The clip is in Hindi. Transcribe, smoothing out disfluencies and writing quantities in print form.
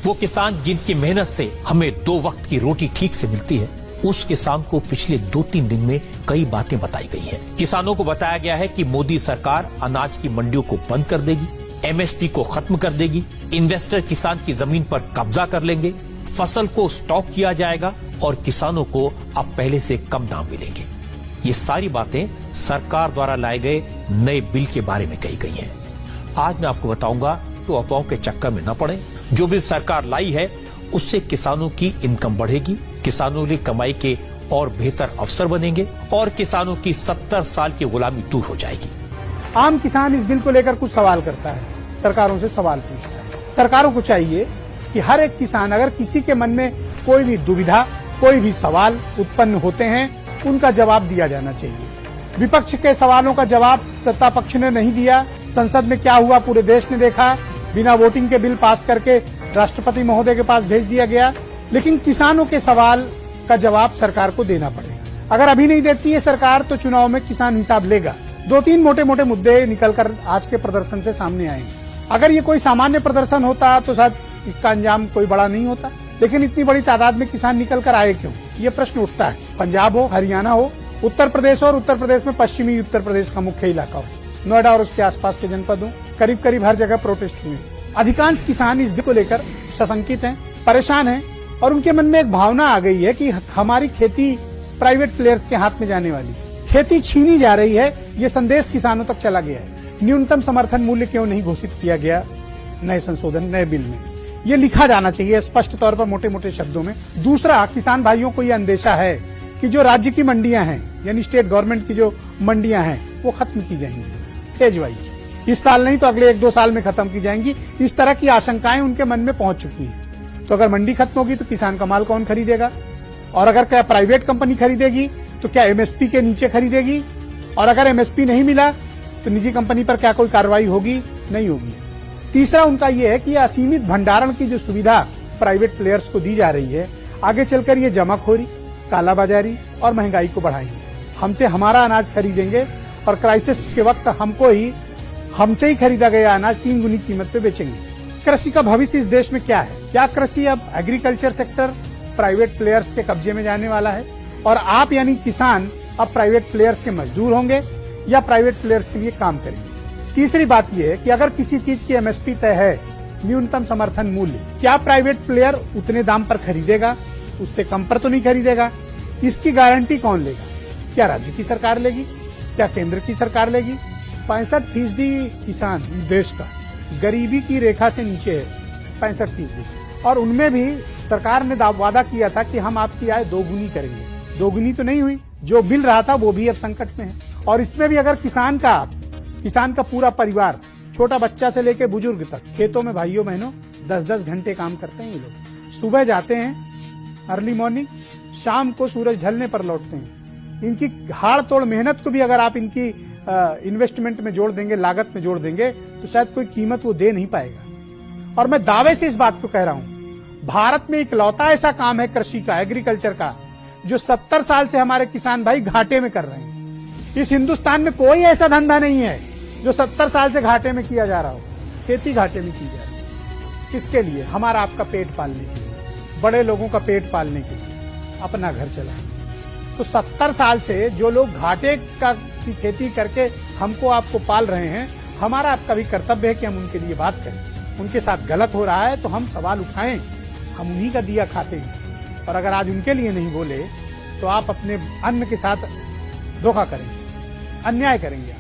वो किसान जिनकी मेहनत से हमें 2 वक्त की रोटी ठीक से मिलती है, उस किसान को पिछले 2-3 दिन में कई बातें बताई गई हैं। किसानों को बताया गया है कि मोदी सरकार अनाज की मंडियों को बंद कर देगी, एमएसपी को खत्म कर देगी, इन्वेस्टर किसान की जमीन पर कब्जा कर लेंगे, फसल को स्टॉक किया जाएगा और किसानों को अब पहले से कम दाम मिलेंगे। ये सारी बातें सरकार द्वारा लाए गए नए बिल के बारे में कही गई हैं। आज मैं आपको बताऊंगा तो अफवाहों के चक्कर में न पड़े। जो बिल सरकार लाई है उससे किसानों की इनकम बढ़ेगी, किसानों की कमाई के और बेहतर अवसर बनेंगे और किसानों की 70 साल की गुलामी दूर हो जाएगी। आम किसान इस बिल को लेकर कुछ सवाल करता है, सरकारों से सवाल पूछता है। सरकारों को चाहिए कि हर एक किसान, अगर किसी के मन में कोई भी दुविधा, कोई भी सवाल उत्पन्न होते हैं, उनका जवाब दिया जाना चाहिए। विपक्ष के सवालों का जवाब सत्ता पक्ष ने नहीं दिया। संसद में क्या हुआ पूरे देश ने देखा। बिना वोटिंग के बिल पास करके राष्ट्रपति महोदय के पास भेज दिया गया। लेकिन किसानों के सवाल का जवाब सरकार को देना पड़ेगा। अगर अभी नहीं देती है सरकार तो चुनाव में किसान हिसाब लेगा। 2-3 मोटे मोटे मुद्दे निकलकर आज के प्रदर्शन से सामने आएंगे। अगर ये कोई सामान्य प्रदर्शन होता तो शायद इसका अंजाम कोई बड़ा नहीं होता, लेकिन इतनी बड़ी तादाद में किसान निकल कर आए क्यों, ये प्रश्न उठता है। पंजाब हो, हरियाणा हो, उत्तर प्रदेश हो और उत्तर प्रदेश में पश्चिमी उत्तर प्रदेश का मुख्य इलाका हो, नोएडा और उसके आसपास के जनपद हो, करीब करीब हर जगह प्रोटेस्ट हुए। अधिकांश किसान इस बिल को लेकर सशंकित हैं, परेशान हैं और उनके मन में एक भावना आ गई है कि हमारी खेती प्राइवेट प्लेयर्स के हाथ में जाने वाली, खेती छीनी जा रही है। ये संदेश किसानों तक चला गया है। न्यूनतम समर्थन मूल्य क्यों नहीं घोषित किया गया नए संशोधन, नए बिल में? ये लिखा जाना चाहिए स्पष्ट तौर पर, मोटे मोटे शब्दों में। दूसरा, किसान भाइयों को ये अंदेशा है कि जो राज्य की मंडियां हैं, यानी स्टेट गवर्नमेंट की जो मंडियां हैं, वो खत्म की जाएंगी फेज वाइज। इस साल नहीं तो अगले 1-2 साल में खत्म की जाएंगी। इस तरह की आशंकाएं उनके मन में पहुंच चुकी है। तो अगर मंडी खत्म होगी तो किसान का माल कौन खरीदेगा? और अगर क्या प्राइवेट कंपनी खरीदेगी तो क्या एमएसपी के नीचे खरीदेगी? और अगर एमएसपी नहीं मिला तो निजी कंपनी पर क्या कोई कार्रवाई होगी? नहीं होगी। तीसरा उनका यह है कि असीमित भंडारण की जो सुविधा प्राइवेट प्लेयर्स को दी जा रही है, आगे चलकर ये जमाखोरी, कालाबाजारी और महंगाई को बढ़ाएंगे। हमसे हमारा अनाज खरीदेंगे और क्राइसिस के वक्त हमसे ही खरीदा गया अनाज 3 गुनी कीमत पे बेचेंगे। कृषि का भविष्य इस देश में क्या है? क्या कृषि अब एग्रीकल्चर सेक्टर प्राइवेट प्लेयर्स के कब्जे में जाने वाला है और आप यानी किसान अब प्राइवेट प्लेयर्स के मजदूर होंगे या प्राइवेट प्लेयर्स के लिए काम करेंगे? तीसरी बात यह है कि अगर किसी चीज की एमएसपी तय है, न्यूनतम समर्थन मूल्य, क्या प्राइवेट प्लेयर उतने दाम पर खरीदेगा? उससे कम पर तो नहीं खरीदेगा। इसकी गारंटी कौन लेगा? क्या राज्य की सरकार लेगी? क्या केंद्र की सरकार लेगी? 65% किसान इस देश का गरीबी की रेखा से नीचे है, 65%। और उनमें भी सरकार ने वादा किया था कि हम आपकी आय 2 गुनी करेंगे। 2 गुनी तो नहीं हुई। जो बिल रहा था वो भी अब संकट में है। और इसमें भी अगर किसान का पूरा परिवार, छोटा बच्चा से लेकर बुजुर्ग तक, खेतों में भाइयों बहनों 10-10 घंटे काम करते हैं ये लोग। सुबह जाते हैं अर्ली मॉर्निंग, शाम को सूरज ढलने पर लौटते हैं। इनकी हाड़ तोड़ मेहनत को भी अगर आप इनकी इन्वेस्टमेंट में जोड़ देंगे, लागत में जोड़ देंगे, तो शायद कोई कीमत वो दे नहीं पाएगा। और मैं दावे से इस बात को कह रहा हूं, भारत में इकलौता ऐसा काम है कृषि का, एग्रीकल्चर का, जो 70 साल से हमारे किसान भाई घाटे में कर रहे हैं। इस हिंदुस्तान में कोई ऐसा धंधा नहीं है जो 70 साल से घाटे में किया जा रहा हो। खेती घाटे में की जा रही है। किसके लिए? हमारा आपका पेट पालने के लिए, बड़े लोगों का पेट पालने के लिए, अपना घर चलाने। तो 70 साल से जो लोग घाटे की खेती करके हमको आपको पाल रहे हैं, हमारा आपका भी कर्तव्य है कि हम उनके लिए बात करें। उनके साथ गलत हो रहा है तो हम सवाल उठाएं। हम उन्हीं का दिया खाते हैं। और अगर आज उनके लिए नहीं बोले तो आप अपने अन्न के साथ धोखा करेंगे, अन्याय करेंगे।